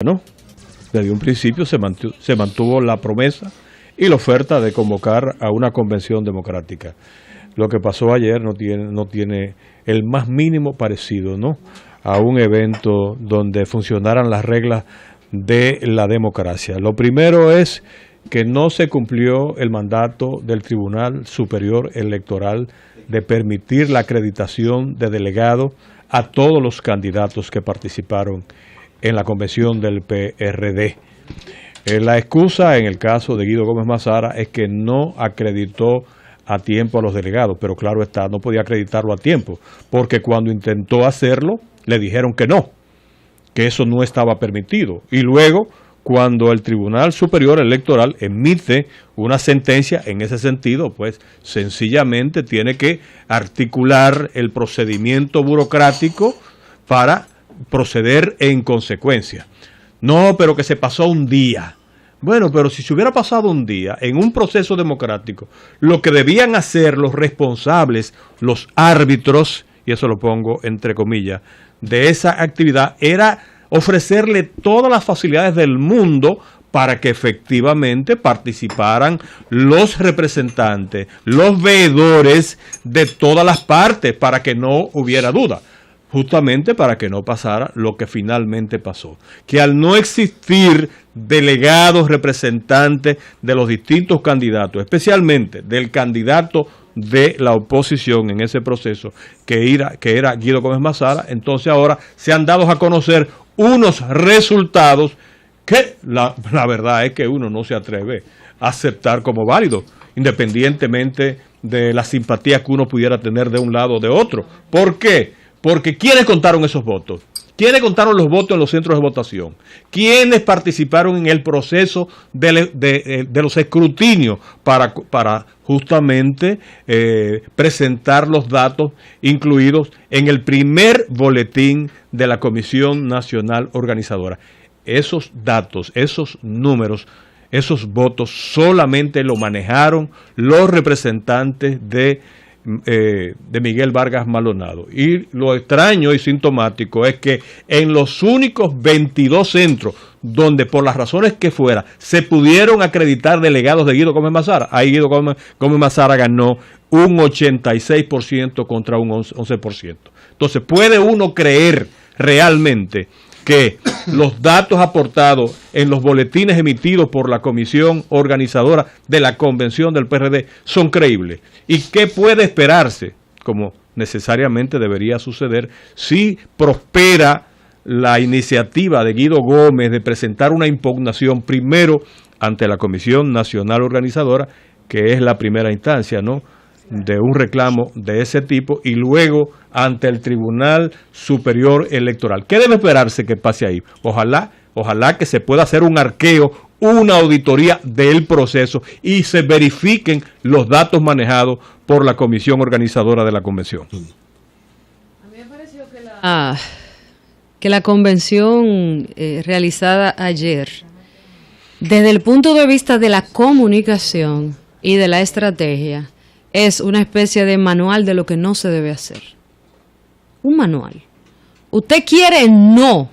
Bueno, desde un principio se mantuvo la promesa y la oferta de convocar a una convención democrática. Lo que pasó ayer no tiene el más mínimo parecido, ¿no?, a un evento donde funcionaran las reglas de la democracia. Lo primero es que no se cumplió el mandato del Tribunal Superior Electoral de permitir la acreditación de delegados a todos los candidatos que participaron en la convención del PRD. La excusa en el caso de Guido Gómez Mazara es que no acreditó a tiempo a los delegados, pero claro está, no podía acreditarlo a tiempo, porque cuando intentó hacerlo, le dijeron que eso no estaba permitido. Y luego, cuando el Tribunal Superior Electoral emite una sentencia en ese sentido, pues sencillamente tiene que articular el procedimiento burocrático para proceder en consecuencia. No, pero que se pasó un día. Bueno, pero si se hubiera pasado un día en un proceso democrático, lo que debían hacer los responsables, los árbitros, y eso lo pongo entre comillas, de esa actividad, era ofrecerle todas las facilidades del mundo para que efectivamente participaran los representantes, los veedores de todas las partes, para que no hubiera duda. Justamente para que no pasara lo que finalmente pasó, que al no existir delegados representantes de los distintos candidatos, especialmente del candidato de la oposición en ese proceso, que era Guido Gómez Mazara, entonces ahora se han dado a conocer unos resultados que la verdad es que uno no se atreve a aceptar como válidos, independientemente de la simpatía que uno pudiera tener de un lado o de otro. ¿Por qué? Porque ¿quiénes contaron esos votos? ¿Quiénes contaron los votos en los centros de votación? ¿Quiénes participaron en el proceso de los escrutinios para justamente presentar los datos incluidos en el primer boletín de la Comisión Nacional Organizadora? Esos datos, esos números, esos votos solamente lo manejaron los representantes de Miguel Vargas Maldonado. Y lo extraño y sintomático es que en los únicos 22 centros donde por las razones que fuera se pudieron acreditar delegados de Guido Gómez Mazara, ahí Guido Gómez Mazara ganó un 86% contra un 11%. Entonces, ¿puede uno creer realmente que los datos aportados en los boletines emitidos por la comisión organizadora de la convención del PRD son creíbles? ¿Y qué puede esperarse, como necesariamente debería suceder, si prospera la iniciativa de Guido Gómez de presentar una impugnación primero ante la Comisión Nacional Organizadora, que es la primera instancia, ¿no?, de un reclamo de ese tipo, y luego ante el Tribunal Superior Electoral? ¿Qué debe esperarse que pase ahí? Ojalá que se pueda hacer un arqueo, una auditoría del proceso y se verifiquen los datos manejados por la comisión organizadora de la convención. A mí me pareció que la convención realizada ayer, desde el punto de vista de la comunicación y de la estrategia, es una especie de manual de lo que no se debe hacer. Un manual. Usted quiere no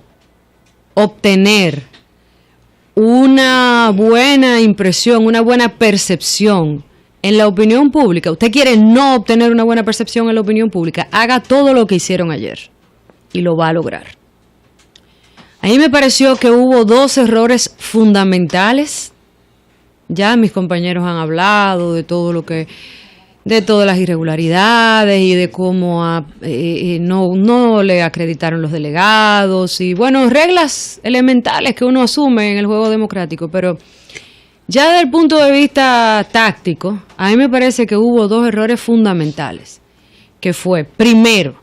obtener una buena impresión, una buena percepción en la opinión pública. Usted quiere no obtener una buena percepción en la opinión pública. Haga todo lo que hicieron ayer y lo va a lograr. A mí me pareció que hubo dos errores fundamentales. Ya mis compañeros han hablado de todo lo que, de todas las irregularidades y de cómo no le acreditaron los delegados y, bueno, reglas elementales que uno asume en el juego democrático. Pero ya desde el punto de vista táctico, a mí me parece que hubo dos errores fundamentales, que fue, primero,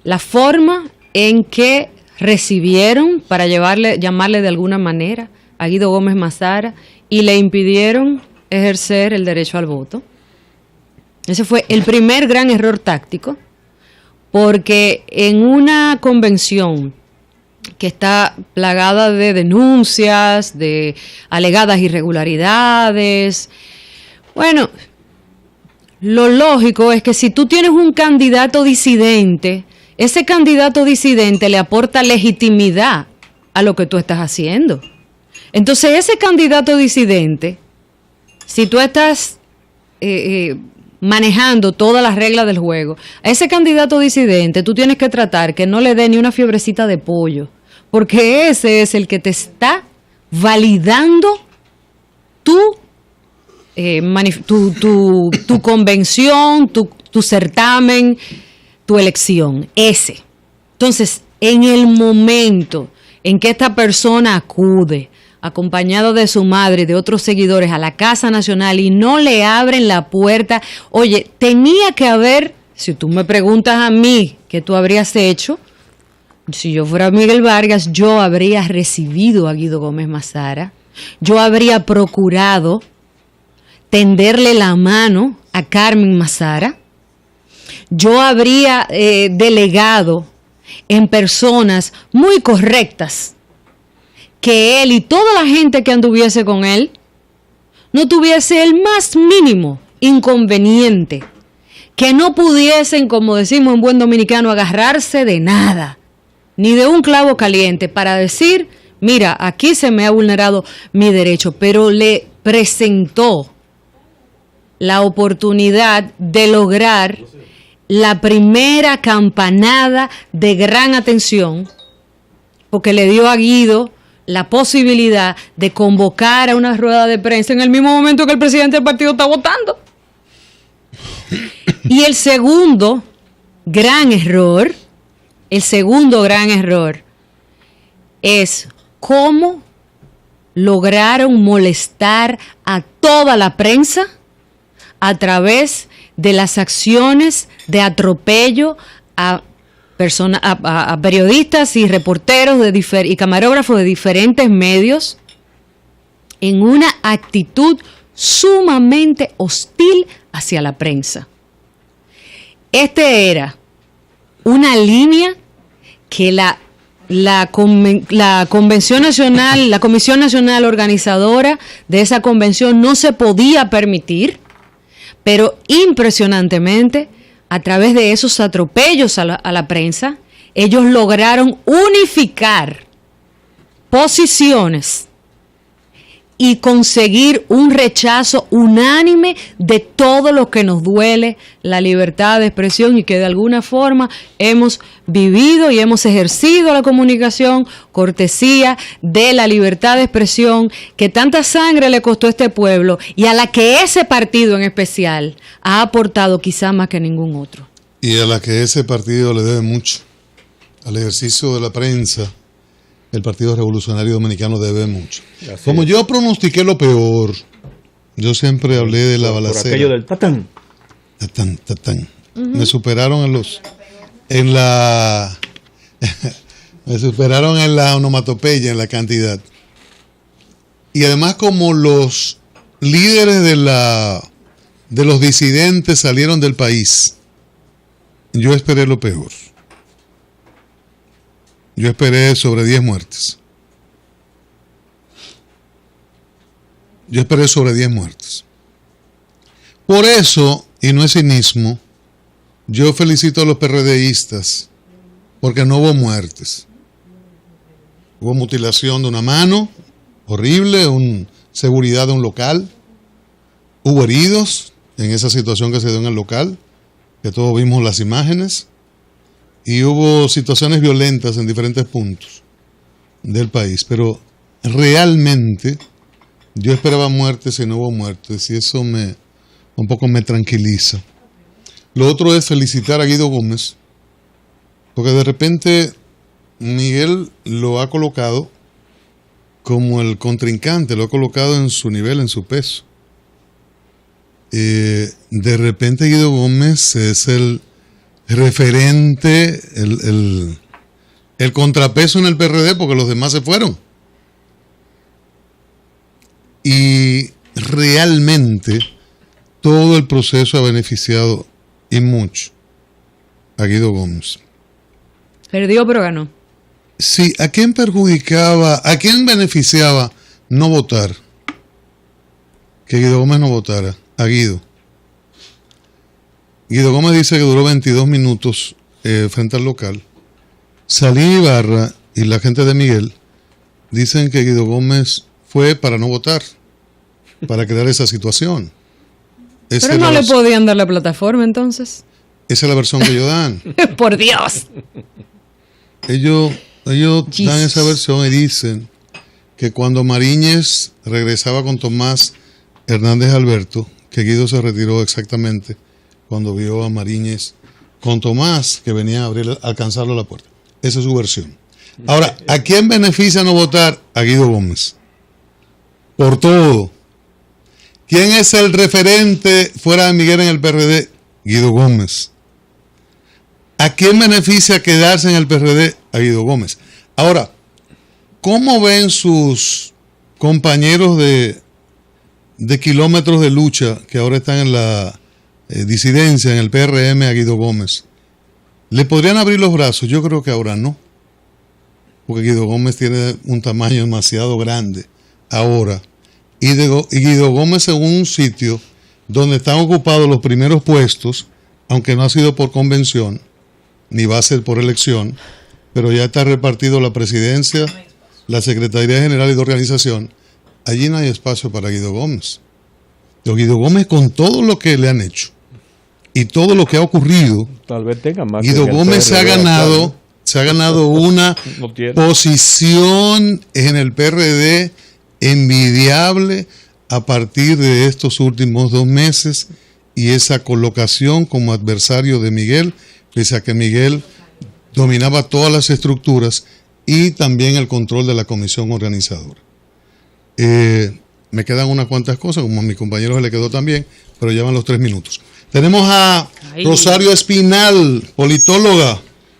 la forma en que recibieron, para llamarle de alguna manera, a Guido Gómez Mazara y le impidieron ejercer el derecho al voto. Ese fue el primer gran error táctico, porque en una convención que está plagada de denuncias, de alegadas irregularidades, bueno, lo lógico es que si tú tienes un candidato disidente, ese candidato disidente le aporta legitimidad a lo que tú estás haciendo. Entonces, ese candidato disidente, si tú estás manejando todas las reglas del juego, a ese candidato disidente tú tienes que tratar que no le dé ni una fiebrecita de pollo, porque ese es el que te está validando tu convención, tu certamen, tu elección, ese. Entonces, en el momento en que esta persona acude, acompañado de su madre y de otros seguidores, a la Casa Nacional y no le abren la puerta, oye, tenía que haber, si tú me preguntas a mí qué tú habrías hecho, si yo fuera Miguel Vargas, yo habría recibido a Guido Gómez Mazara, yo habría procurado tenderle la mano a Carmen Mazara, yo habría delegado en personas muy correctas que él y toda la gente que anduviese con él no tuviese el más mínimo inconveniente, que no pudiesen, como decimos en buen dominicano, agarrarse de nada, ni de un clavo caliente para decir, mira, aquí se me ha vulnerado mi derecho, pero le presentó la oportunidad de lograr la primera campanada de gran atención, porque le dio a Guido la posibilidad de convocar a una rueda de prensa en el mismo momento que el presidente del partido está votando. Y el segundo gran error es cómo lograron molestar a toda la prensa a través de las acciones de atropello a periodistas y reporteros y camarógrafos de diferentes medios en una actitud sumamente hostil hacia la prensa. Era una línea que la Convención Nacional, la Comisión Nacional Organizadora de esa convención no se podía permitir, pero impresionantemente, a través de esos atropellos a la prensa, ellos lograron unificar posiciones y conseguir un rechazo unánime de todo lo que nos duele la libertad de expresión y que de alguna forma hemos vivido y hemos ejercido la comunicación cortesía de la libertad de expresión que tanta sangre le costó a este pueblo y a la que ese partido en especial ha aportado quizá más que ningún otro. Y a la que ese partido le debe mucho, al ejercicio de la prensa. El Partido Revolucionario Dominicano debe mucho. Como yo pronostiqué lo peor, yo siempre hablé de la balacera. Por aquello del tatán. Tatán. Me superaron en la onomatopeya, en la cantidad. Y además, como los líderes de los disidentes salieron del país, yo esperé lo peor. Yo esperé sobre 10 muertes. Por eso, y no es cinismo, yo felicito a los PRDistas, porque no hubo muertes. Hubo mutilación de una mano, horrible, seguridad de un local. Hubo heridos en esa situación que se dio en el local, que todos vimos las imágenes. Y hubo situaciones violentas en diferentes puntos del país, pero realmente yo esperaba muertes y no hubo muertes, y eso un poco me tranquiliza. Lo otro es felicitar a Guido Gómez, porque de repente Miguel lo ha colocado como el contrincante, lo ha colocado en su nivel, en su peso. De repente Guido Gómez es el referente, el contrapeso en el PRD, porque los demás se fueron. Y realmente todo el proceso ha beneficiado y mucho a Guido Gómez. Perdió pero ganó. Sí, ¿a quién beneficiaba no votar? Que Guido Gómez no votara. A Guido. Guido Gómez dice que duró 22 minutos frente al local. Salí Ibarra y la gente de Miguel dicen que Guido Gómez fue para no votar, para crear esa situación. Pero no le podían dar la plataforma entonces. Esa es la versión que ellos dan. Por Dios. Ellos dan esa versión y dicen que cuando Mariñez regresaba con Tomás Hernández Alberto, que Guido se retiró exactamente cuando vio a Mariñez con Tomás, que venía a alcanzarlo a la puerta. Esa es su versión. Ahora, ¿a quién beneficia no votar? A Guido Gómez. Por todo. ¿Quién es el referente fuera de Miguel en el PRD? Guido Gómez. ¿A quién beneficia quedarse en el PRD? A Guido Gómez. Ahora, ¿cómo ven sus compañeros de kilómetros de lucha que ahora están en la disidencia, en el PRM, a Guido Gómez? ¿Le podrían abrir los brazos? Yo creo que ahora no. Porque Guido Gómez tiene un tamaño demasiado grande ahora. Y Guido Gómez en un sitio donde están ocupados los primeros puestos, aunque no ha sido por convención, ni va a ser por elección, pero ya está repartido la presidencia, la Secretaría General y de Organización. Allí no hay espacio para Guido Gómez. Pero Guido Gómez, con todo lo que le han hecho y todo lo que ha ocurrido, tal vez tenga más. Guido Gómez se ha ganado una posición en el PRD envidiable a partir de estos últimos 2 meses y esa colocación como adversario de Miguel, pese a que Miguel dominaba todas las estructuras y también el control de la comisión organizadora. Me quedan unas cuantas cosas, como a mi compañero se le quedó también, pero llevan los 3 minutos. Tenemos a Rosario Espinal, politóloga,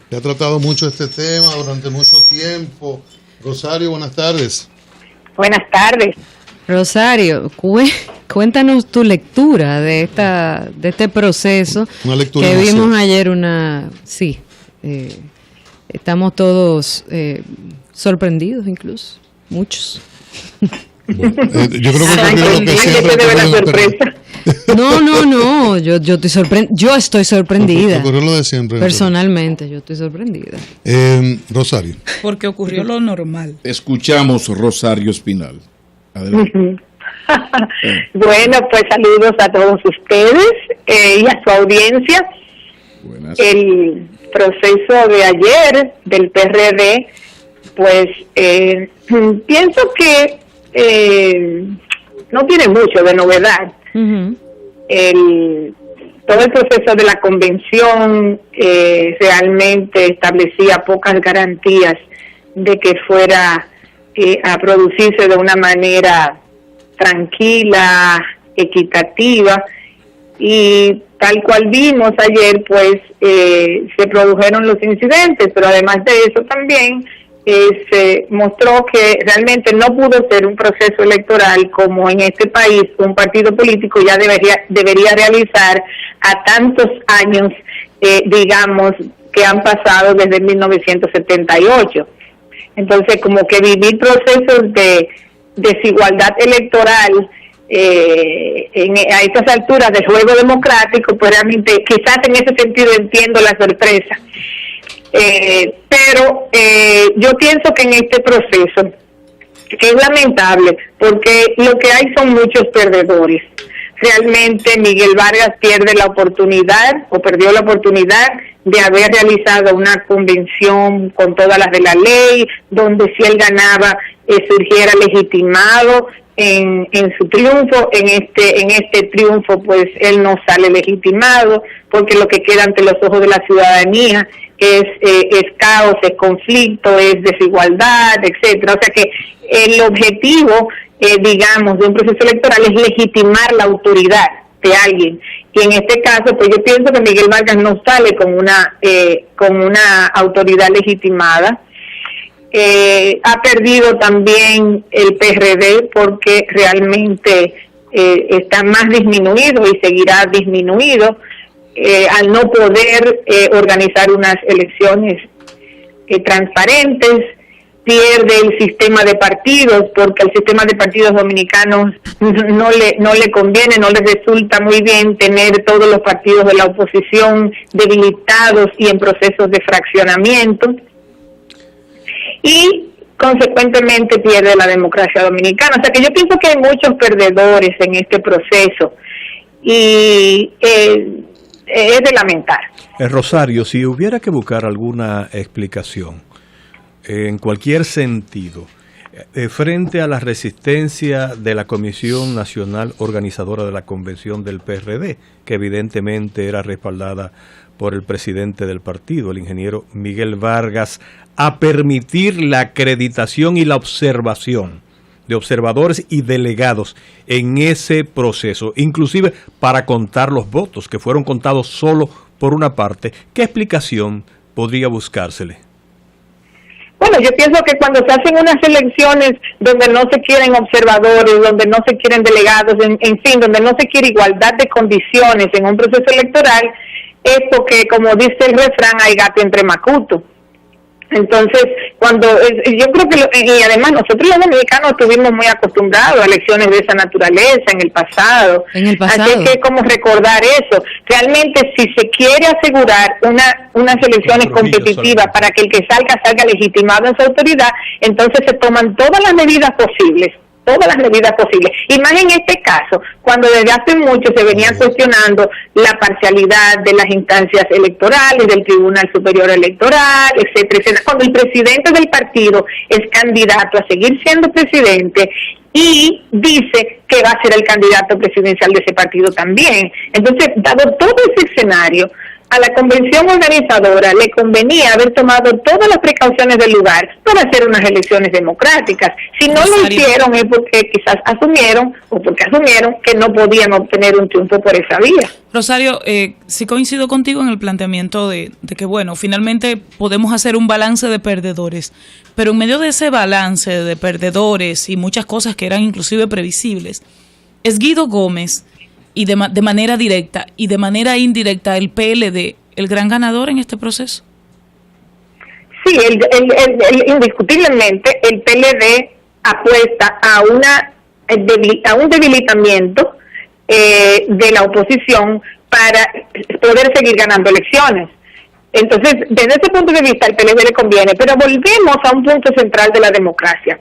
que ha tratado mucho este tema durante mucho tiempo. Rosario, buenas tardes. Buenas tardes. Rosario, cuéntanos tu lectura de este proceso. Una lectura que vimos ayer. Estamos todos sorprendidos, incluso, muchos. Bueno, yo creo que ocurrió lo que siempre debe la sorpresa. No, yo estoy sorprendida. Ocurrió lo de siempre. Personalmente, yo estoy sorprendida. Rosario. Porque ocurrió lo normal. Escuchamos Rosario Espinal. Adelante. Bueno, pues saludos a todos ustedes y a su audiencia. Buenas. El proceso de ayer del PRD, pues pienso que no tiene mucho de novedad. Uh-huh. Todo el proceso de la convención realmente establecía pocas garantías de que fuera a producirse de una manera tranquila, equitativa, y tal cual vimos ayer, pues se produjeron los incidentes, pero además de eso también se mostró que realmente no pudo ser un proceso electoral como en este país un partido político ya debería realizar a tantos años, digamos, que han pasado desde 1978. Entonces, como que vivir procesos de desigualdad electoral a estas alturas del juego democrático, pues realmente quizás en ese sentido entiendo la sorpresa. Pero yo pienso que en este proceso, que es lamentable, porque lo que hay son muchos perdedores. Realmente Miguel Vargas perdió la oportunidad de haber realizado una convención con todas las de la ley, donde si él ganaba surgiera legitimado en su triunfo. En este triunfo pues él no sale legitimado, porque lo que queda ante los ojos de la ciudadanía es caos, es conflicto, es desigualdad, etcétera. O sea que el objetivo, digamos, de un proceso electoral es legitimar la autoridad de alguien. Y en este caso, pues yo pienso que Miguel Vargas no sale con una autoridad legitimada. Ha perdido también el PRD porque realmente está más disminuido y seguirá disminuido al no poder organizar unas elecciones transparentes. Pierde el sistema de partidos, porque al sistema de partidos dominicanos no le conviene, no le resulta muy bien tener todos los partidos de la oposición debilitados y en procesos de fraccionamiento. Y consecuentemente pierde la democracia dominicana. O sea que yo pienso que hay muchos perdedores en este proceso y es de lamentar. Rosario, si hubiera que buscar alguna explicación en cualquier sentido frente a la resistencia de la Comisión Nacional Organizadora de la Convención del PRD, que evidentemente era respaldada por el presidente del partido, el ingeniero Miguel Vargas, a permitir la acreditación y la observación de observadores y delegados en ese proceso, inclusive para contar los votos, que fueron contados solo por una parte, ¿qué explicación podría buscársele? Bueno, yo pienso que cuando se hacen unas elecciones donde no se quieren observadores, donde no se quieren delegados, en fin, donde no se quiere igualdad de condiciones en un proceso electoral, es porque, como dice el refrán, hay gato entre macuto. Entonces, yo creo que, y además nosotros los dominicanos estuvimos muy acostumbrados a elecciones de esa naturaleza en el pasado. Así que como recordar eso. Realmente, si se quiere asegurar unas elecciones competitivas para que el que salga legitimado en su autoridad, entonces se toman todas las medidas posibles. Y más en este caso, cuando desde hace mucho se venía cuestionando la parcialidad de las instancias electorales, del Tribunal Superior Electoral, etcétera, etcétera. Cuando el presidente del partido es candidato a seguir siendo presidente y dice que va a ser el candidato presidencial de ese partido también. Entonces, dado todo ese escenario, a la convención organizadora le convenía haber tomado todas las precauciones del lugar para hacer unas elecciones democráticas. Si no lo hicieron es porque quizás asumieron que no podían obtener un triunfo por esa vía. Rosario, sí coincido contigo en el planteamiento de que, bueno, finalmente podemos hacer un balance de perdedores, pero en medio de ese balance de perdedores y muchas cosas que eran inclusive previsibles, es Guido Gómez y de manera directa y de manera indirecta el PLD el gran ganador en este proceso. Sí, indiscutiblemente el PLD apuesta a un debilitamiento de la oposición para poder seguir ganando elecciones. Entonces, desde ese punto de vista, al PLD le conviene, pero volvemos a un punto central de la democracia.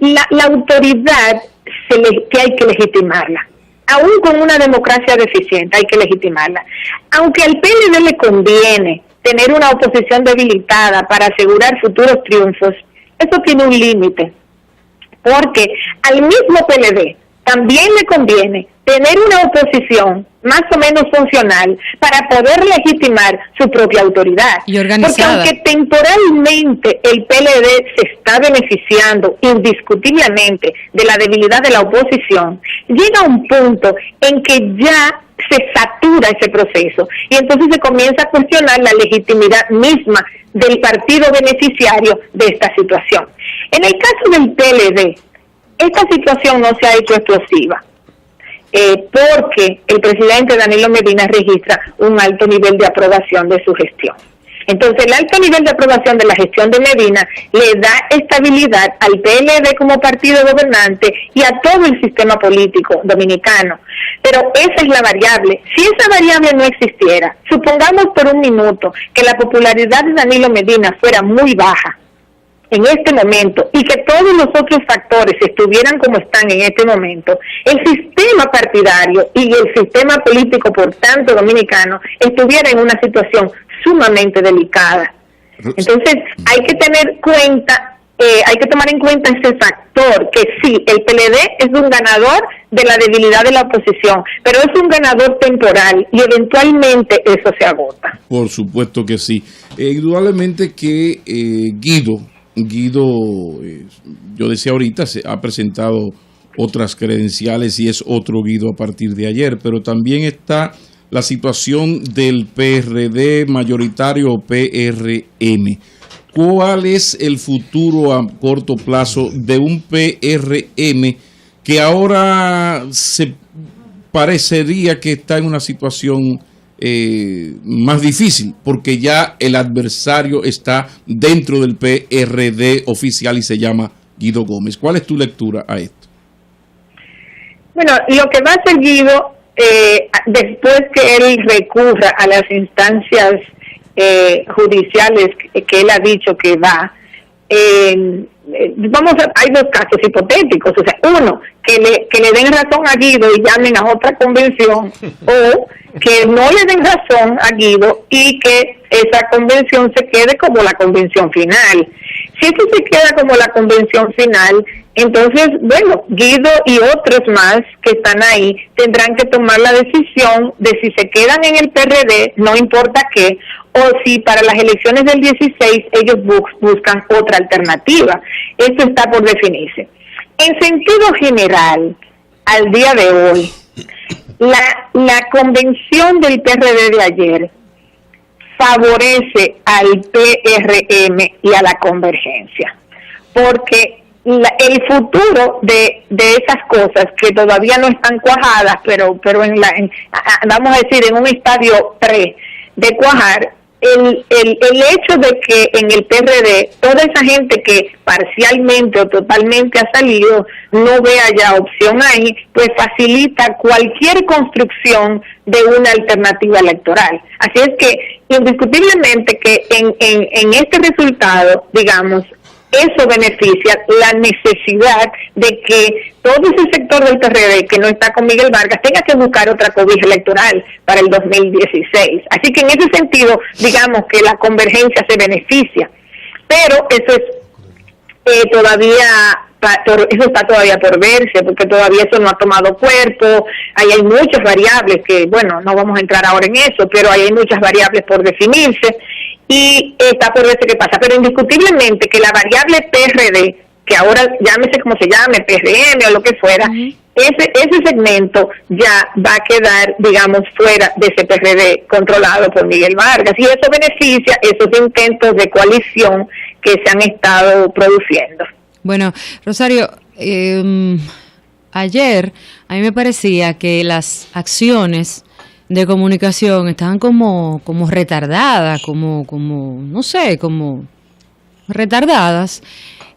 La autoridad que hay que legitimarla. Aún con una democracia deficiente hay que legitimarla. Aunque al PLD le conviene tener una oposición debilitada para asegurar futuros triunfos, eso tiene un límite, porque al mismo PLD también le conviene tener una oposición más o menos funcional para poder legitimar su propia autoridad. Y organizada. Porque aunque temporalmente el PLD se está beneficiando indiscutiblemente de la debilidad de la oposición, llega un punto en que ya se satura ese proceso y entonces se comienza a cuestionar la legitimidad misma del partido beneficiario de esta situación. En el caso del PLD, esta situación no se ha hecho explosiva. Porque el presidente Danilo Medina registra un alto nivel de aprobación de su gestión. Entonces, el alto nivel de aprobación de la gestión de Medina le da estabilidad al PLD como partido gobernante y a todo el sistema político dominicano. Pero esa es la variable. Si esa variable no existiera, supongamos por un minuto que la popularidad de Danilo Medina fuera muy baja en este momento y que todos los otros factores estuvieran como están en este momento, el sistema partidario y el sistema político, por tanto, dominicano, estuviera en una situación sumamente delicada. Entonces, hay que tomar en cuenta ese factor, que sí, el PLD es un ganador de la debilidad de la oposición, pero es un ganador temporal y eventualmente eso se agota. Por supuesto que sí. Indudablemente que Guido, yo decía ahorita, se ha presentado otras credenciales y es otro Guido a partir de ayer, pero también está la situación del PRD mayoritario o PRM. ¿Cuál es el futuro a corto plazo de un PRM que ahora se parecería que está en una situación más difícil, porque ya el adversario está dentro del PRD oficial y se llama Guido Gómez? ¿Cuál es tu lectura a esto? Bueno, lo que va a hacer Guido, después que él recurra a las instancias judiciales que él ha dicho que va, hay dos casos hipotéticos, o sea, uno, que le den razón a Guido y llamen a otra convención, o que no le den razón a Guido y que esa convención se quede como la convención final. Si eso se queda como la convención final, entonces, bueno, Guido y otros más que están ahí tendrán que tomar la decisión de si se quedan en el PRD, no importa qué, o si para las elecciones del 16 ellos buscan otra alternativa. Eso está por definirse. En sentido general, al día de hoy, la convención del PRD de ayer favorece al PRM y a la convergencia, porque el futuro de esas cosas que todavía no están cuajadas, pero vamos a decir en un estadio pre de cuajar, el hecho de que en el PRD toda esa gente que parcialmente o totalmente ha salido no vea ya opción ahí, pues facilita cualquier construcción de una alternativa electoral. Así es que indiscutiblemente que en este resultado, digamos, eso beneficia la necesidad de que todo ese sector del PRD que no está con Miguel Vargas tenga que buscar otra cobija electoral para el 2016. Así que en ese sentido, digamos que la convergencia se beneficia. Pero eso es eso está todavía por verse, porque todavía eso no ha tomado cuerpo. Ahí hay muchas variables que, bueno, no vamos a entrar ahora en eso, pero ahí hay muchas variables por definirse y está por verse qué pasa. Pero indiscutiblemente que la variable PRD, que ahora llámese como se llame, PRM o lo que fuera, ese segmento ya va a quedar, digamos, fuera de ese PRD controlado por Miguel Vargas, y eso beneficia esos intentos de coalición que se han estado produciendo. Bueno, Rosario, ayer a mí me parecía que las acciones de comunicación estaban como retardadas, como no sé, como retardadas,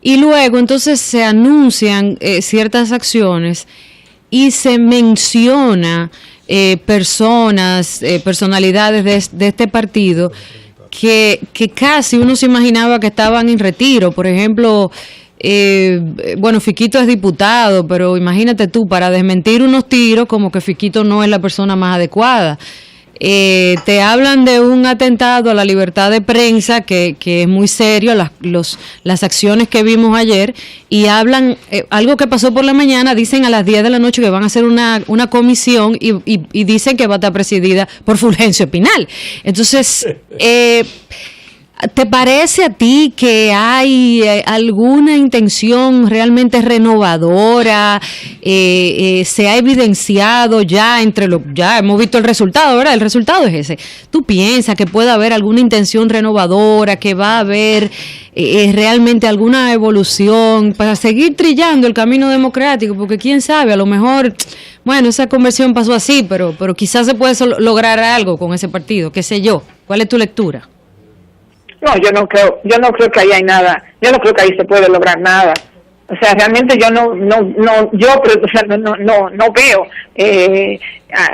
y luego entonces se anuncian ciertas acciones y se menciona personalidades de este partido que casi uno se imaginaba que estaban en retiro. Por ejemplo, bueno, Fiquito es diputado, pero imagínate tú, para desmentir unos tiros, como que Fiquito no es la persona más adecuada. Te hablan de un atentado a la libertad de prensa que es muy serio, las acciones que vimos ayer, y hablan algo que pasó por la mañana. Dicen a las 10 de la noche que van a hacer una comisión y dicen que va a estar presidida por Fulgencio Espinal. Entonces, ¿te parece a ti que hay alguna intención realmente renovadora? Se ha evidenciado ya ya hemos visto el resultado, ¿verdad? El resultado es ese. ¿Tú piensas que puede haber alguna intención renovadora, que va a haber realmente alguna evolución para seguir trillando el camino democrático? Porque quién sabe, a lo mejor, bueno, esa conversión pasó así, pero quizás se puede lograr algo con ese partido, qué sé yo. ¿Cuál es tu lectura? No, yo no creo que ahí hay nada. Yo no creo que ahí se puede lograr nada. O sea, realmente yo no veo.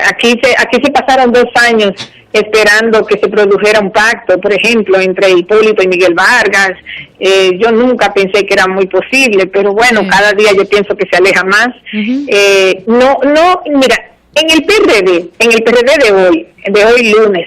Aquí se pasaron 2 años esperando que se produjera un pacto, por ejemplo, entre Hipólito y Miguel Vargas. Yo nunca pensé que era muy posible, pero bueno, cada día yo pienso que se aleja más. Mira, en el PRD de hoy lunes,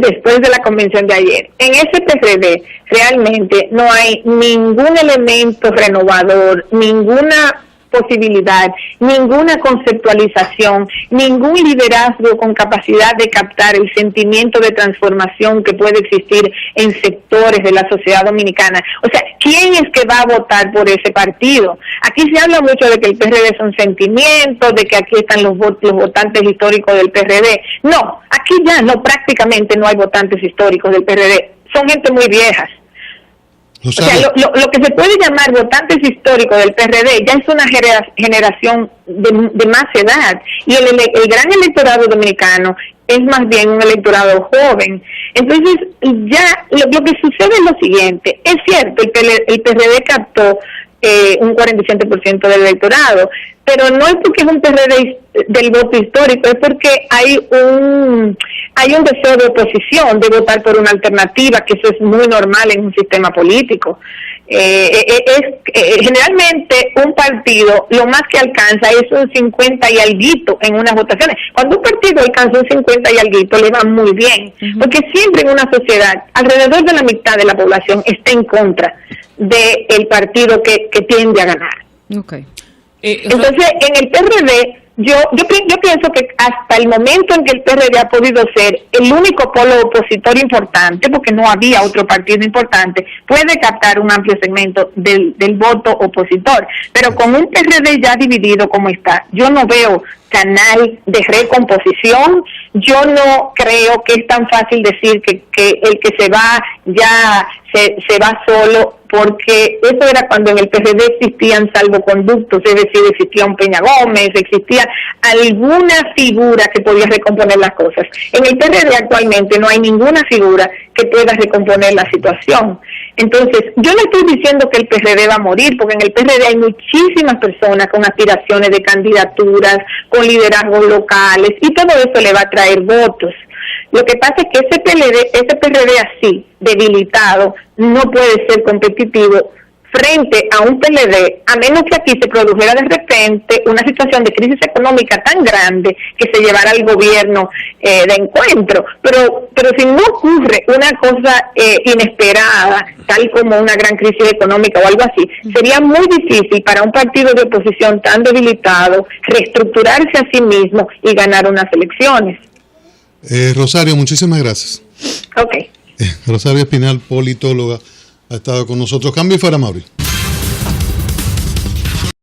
después de la convención de ayer, en ese PRD realmente no hay ningún elemento renovador, ninguna posibilidad, ninguna conceptualización, ningún liderazgo con capacidad de captar el sentimiento de transformación que puede existir en sectores de la sociedad dominicana. O sea, ¿quién es que va a votar por ese partido? Aquí se habla mucho de que el PRD es un sentimiento, de que aquí están los votantes históricos del PRD. No, aquí ya prácticamente no hay votantes históricos del PRD. Son gente muy viejas. O sea, lo que se puede llamar votantes históricos del PRD ya es una generación de más edad, y el gran electorado dominicano es más bien un electorado joven. Entonces, ya lo que sucede es lo siguiente: es cierto, el PRD captó un 47% del electorado, pero no es porque es un PRD del voto histórico, es porque hay un deseo de oposición, de votar por una alternativa, que eso es muy normal en un sistema político. generalmente un partido lo más que alcanza es un 50 y alguito en unas votaciones. Cuando un partido alcanza un 50 y alguito le va muy bien, porque siempre en una sociedad alrededor de la mitad de la población está en contra del partido que tiende a ganar. Okay. Entonces, en el PRD, yo pienso que hasta el momento en que el PRD ha podido ser el único polo opositor importante, porque no había otro partido importante, puede captar un amplio segmento del voto opositor. Pero con un PRD ya dividido como está, yo no veo canal de recomposición. Yo no creo que es tan fácil decir que el que se va ya se va solo, porque eso era cuando en el PRD existían salvoconductos, es decir, existía un Peña Gómez, existía alguna figura que podía recomponer las cosas. En el PRD actualmente no hay ninguna figura que pueda recomponer la situación. Entonces, yo no estoy diciendo que el PRD va a morir, porque en el PRD hay muchísimas personas con aspiraciones de candidaturas, con liderazgos locales, y todo eso le va a traer votos. Lo que pasa es que ese PRD así, debilitado, no puede ser competitivo frente a un PLD, a menos que aquí se produjera de repente una situación de crisis económica tan grande que se llevara al gobierno de encuentro. Pero si no ocurre una cosa inesperada, tal como una gran crisis económica o algo así, sería muy difícil para un partido de oposición tan debilitado reestructurarse a sí mismo y ganar unas elecciones. Rosario, muchísimas gracias. Ok. Rosario Espinal, politóloga, ha estado con nosotros. Cambio y fuera, Mauri.